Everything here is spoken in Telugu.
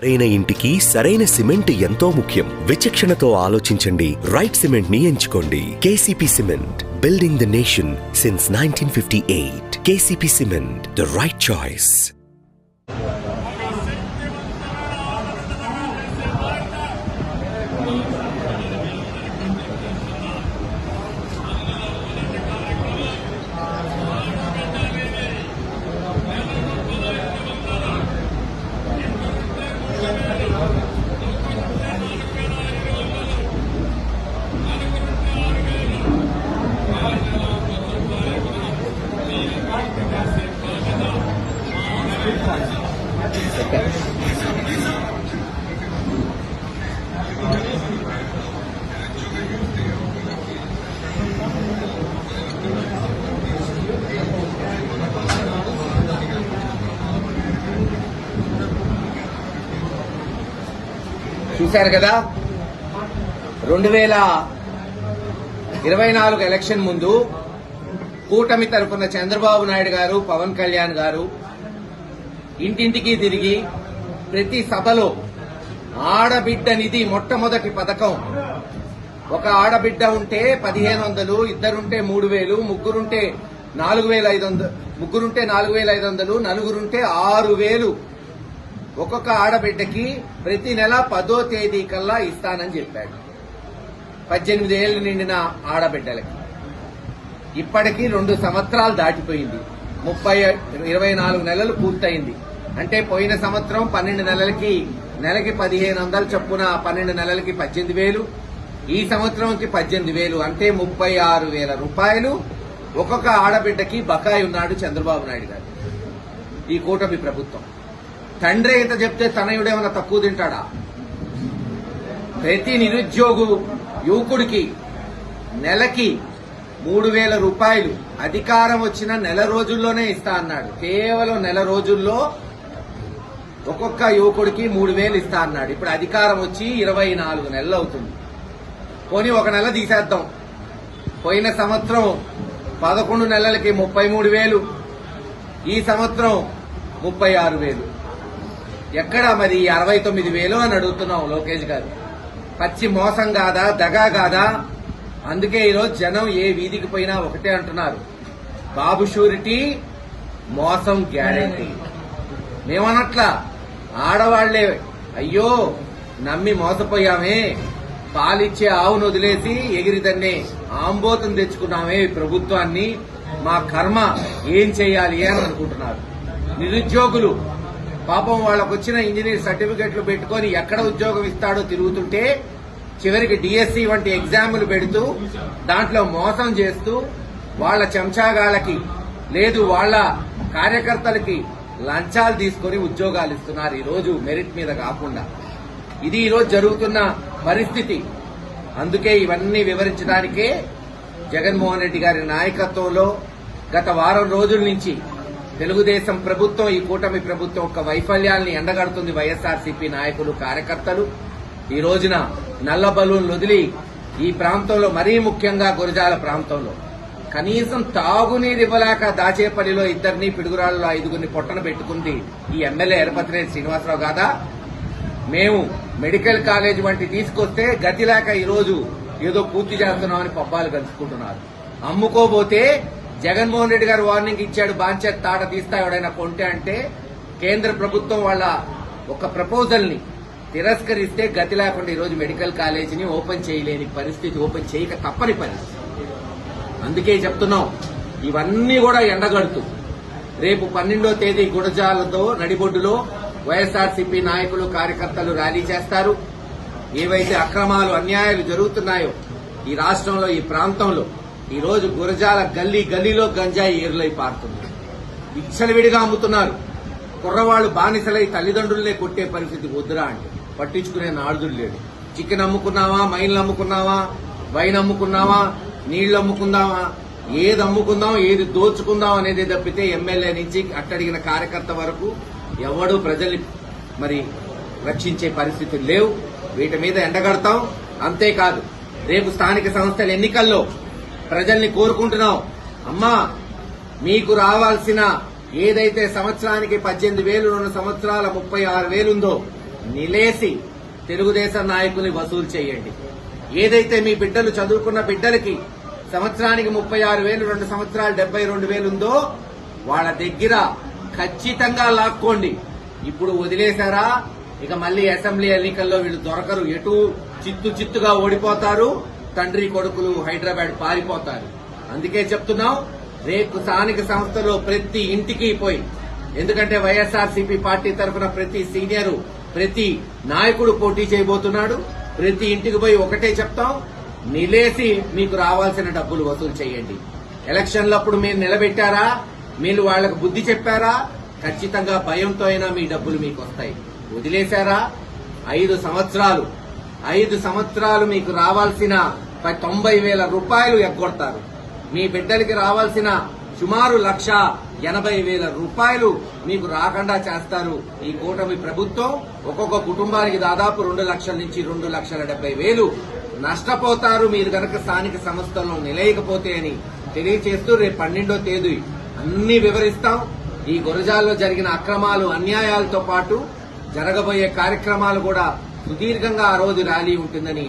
సరైన ఇంటికి సరైన సిమెంట్ ఎంతో ముఖ్యం. విచక్షణతో ఆలోచించండి. రైట్ సిమెంట్ ని ఎంచుకోండి. KCP cement, building the nation since 1958. KCP cement, the right choice. చూశారు కదా, 2024 ఎలక్షన్ ముందు కూటమి తరఫున చంద్రబాబు నాయుడు గారు, పవన్ కళ్యాణ్ గారు ఇంటింటికి తిరిగి ప్రతి సభలో ఆడబిడ్డ నిధి మొట్టమొదటి పథకం, ఒక ఆడబిడ్డ ఉంటే 1500, ఇద్దరుంటే 3000, ముగ్గురుంటే 4500, నలుగురుంటే 6000 ఒక్కొక్క ఆడబిడ్డకి ప్రతి నెల 10వ తేదీ కల్లా ఇస్తానని చెప్పాడు. 18 ఏళ్లు నిండిన ఆడబిడ్డలకి. ఇప్పటికీ 2 సంవత్సరాలు దాటిపోయింది. 24 నెలలు పూర్తయింది. అంటే పోయిన సంవత్సరం 12 నెలలకి నెలకి 1500 చొప్పున 12 నెలలకి 18,000, ఈ సంవత్సరంకి 18,000, అంటే 36,000 రూపాయలు ఒక్కొక్క ఆడబిడ్డకి బకాయి ఉన్నాడు చంద్రబాబు నాయుడు గారు, ఈ కూటమి ప్రభుత్వం. తండ్రి ఇంత చెప్తే తనయుడేమన్నా తక్కువ తింటాడా? ప్రతి నిరుద్యోగు యువకుడికి నెలకి 3,000 రూపాయలు అధికారం వచ్చిన నెల రోజుల్లోనే ఇస్తా అన్నాడు. కేవలం నెల రోజుల్లో ఒక్కొక్క యువకుడికి 3,000 ఇస్తా అన్నాడు. ఇప్పుడు అధికారం వచ్చి 24 నెలలు అవుతుంది. పోనీ ఒక నెల తీసేద్దాం. పోయిన సంవత్సరం 11 నెలలకి 33,000, ఈ సంవత్సరం 36,000. ఎక్కడ మరి 69,000 అని అడుగుతున్నాం లోకేష్ గారు. పచ్చి మోసం కాదా, దగా కాదా? అందుకే ఈరోజు జనం ఏ వీధికి పోయినా ఒకటే అంటున్నారు, బాబు షూరిటీ, మోసం గ్యారెంటీ. మేమనట్లా, ఆడవాళ్లే అయ్యో నమ్మి మోసపోయామే, పాలిచ్చే ఆవును వదిలేసి ఎగిరిదన్నే ఆంబోతును తెచ్చుకున్నామే ప్రభుత్వాన్ని, మా కర్మ ఏం చెయ్యాలి అని అనుకుంటున్నారు. నిరుద్యోగులు పాపం వాళ్ళకు వచ్చిన ఇంజనీర్ సర్టిఫికెట్లు పెట్టుకుని ఎక్కడ ఉద్యోగం ఇస్తాడో తిరుగుతుంటే చివరికి డిఎస్సి వంటి ఎగ్జాములు పెడుతూ దాంట్లో మోసం చేస్తూ వాళ్ల చెంచాగాళ్ళకి లేదు వాళ్ల కార్యకర్తలకి లంచాలు తీసుకుని ఉద్యోగాలు ఇస్తున్నారు ఈరోజు, మెరిట్ మీద కాకుండా. ఇది ఈరోజు జరుగుతున్న పరిస్థితి. అందుకే ఇవన్నీ వివరించడానికే జగన్మోహన్ రెడ్డి గారి నాయకత్వంలో గత వారం రోజుల నుంచి తెలుగుదేశం ప్రభుత్వం, ఈ కూటమి ప్రభుత్వం యొక్క వైఫల్యాల్ని ఎండగడుతుంది వైఎస్ఆర్సీపీ నాయకులు, కార్యకర్తలు. ఈ రోజున నల్ల బలూన్లు వదిలి ఈ ప్రాంతంలో, మరీ ముఖ్యంగా గురజాల ప్రాంతంలో కనీసం తాగునీరు ఇవ్వలేక దాచేపల్లిలో 2 పిడుగురాళ్లలో 5 పొట్టన పెట్టుకుంది ఈ ఎమ్మెల్యే ఎరపతినేని శ్రీనివాసరావు కాదా? మేము మెడికల్ కాలేజ్ వంటి తీసుకొస్తే గతి లేక ఈరోజు ఏదో పూర్తి చేస్తున్నామని పబ్బాలు గలుచుకుంటున్నారు. అమ్ముకోబోతే జగన్మోహన్ రెడ్డి గారు వార్నింగ్ ఇచ్చాడు, బాంచేత తాట తీస్తా ఎవడైనా కొంటే అంటే కేంద్ర ప్రభుత్వం వాళ్ళ ఒక ప్రపోజల్ ని తిరస్కరిస్తే గతి లేకుండా ఈరోజు మెడికల్ కాలేజీని ఓపెన్ చేయలేని పరిస్థితి, ఓపెన్ చేయక తప్పని పరిస్థితి. అందుకే చెప్తున్నాం, ఇవన్నీ కూడా ఎండగడుతూ రేపు 12వ తేదీ గురజాలతో నడిబొడ్డులో వైఎస్ఆర్సీపీ నాయకులు, కార్యకర్తలు ర్యాలీ చేస్తారు. ఏవైతే అక్రమాలు, అన్యాయాలు జరుగుతున్నాయో ఈ రాష్ట్రంలో, ఈ ప్రాంతంలో, ఈ రోజు గురజాల గల్లీ గల్లీలో గంజాయి ఏరులై పారుతుంది. విచ్చలవిడిగా అమ్ముతున్నారు. కుర్రవాళ్లు బానిసలై తల్లిదండ్రులనే కొట్టే పరిస్థితి. వద్దురా అంటే పట్టించుకునే నాడుదులు లేడు. చికెన్ అమ్ముకున్నావా, మైన్లు అమ్ముకున్నావా, వైన్ అమ్ముకున్నావా, నీళ్లు అమ్ముకుందామా, ఏది అమ్ముకుందాం, ఏది దోచుకుందాం అనేది తప్పితే ఎమ్మెల్యే నుంచి అట్టడిగిన కార్యకర్త వరకు ఎవడూ ప్రజల్ని మరి రక్షించే పరిస్థితులు లేవు. వీటి మీద ఎండగడతాం. అంతేకాదు, రేపు స్థానిక సంస్థల ఎన్నికల్లో ప్రజల్ని కోరుకుంటున్నాం, అమ్మా మీకు రావాల్సిన ఏదైతే సంవత్సరానికి 18,000, 2 సంవత్సరాల 36,000 ఉందో నిలేసి తెలుగుదేశం నాయకుల్ని వసూలు చేయండి. ఏదైతే మీ బిడ్డలు చదువుకున్న బిడ్డలకి సంవత్సరానికి 36,000, 2 సంవత్సరాలు 72,000 ఉందో వాళ్ళ దగ్గర ఖచ్చితంగా లాక్కోండి. ఇప్పుడు వదిలేశారా, ఇక మళ్లీ అసెంబ్లీ ఎన్నికల్లో వీళ్ళు దొరకరు. ఎటు చిత్తుగా ఓడిపోతారు, తండ్రి కొడుకులు హైదరాబాద్ పారిపోతారు. అందుకే చెప్తున్నాం, రేపు స్థానిక సంస్థలో ప్రతి ఇంటికి పోయి, ఎందుకంటే వైఎస్ఆర్సీపీ పార్టీ తరఫున ప్రతి సీనియరు, ప్రతి నాయకుడు పోటీ చేయబోతున్నాడు. ప్రతి ఇంటికి పోయి ఒకటే చెప్తాం, నిలేసి మీకు రావాల్సిన డబ్బులు వసూలు చేయండి. ఎలక్షన్లప్పుడు మీరు నిలబెట్టారా, మీరు వాళ్లకు బుద్ధి చెప్పారా, ఖచ్చితంగా భయంతో అయినా మీ డబ్బులు మీకు వస్తాయి. వదిలేశారా, 5 సంవత్సరాలు మీకు రావాల్సిన 90,000 రూపాయలు ఎగ్గొడతారు. మీ బిడ్డలకి రావాల్సిన సుమారు 1,80,000 రూపాయలు మీకు రాకుండా చేస్తారు. ఈ కూటమి ప్రభుత్వం ఒక్కొక్క కుటుంబానికి దాదాపు 2 లక్షల నుంచి 2,70,000 నష్టపోతారు మీరు గనక స్థానిక సంస్థల్లో నిలయకపోతే అని తెలియజేస్తూ రేపు 12వ తేదీ అన్ని వివరిస్తాం. ఈ గురజాల్లో జరిగిన అక్రమాలు, అన్యాయాలతో పాటు జరగబోయే కార్యక్రమాలు కూడా సుదీర్ఘంగా ఆ రోజు ర్యాలీ ఉంటుందని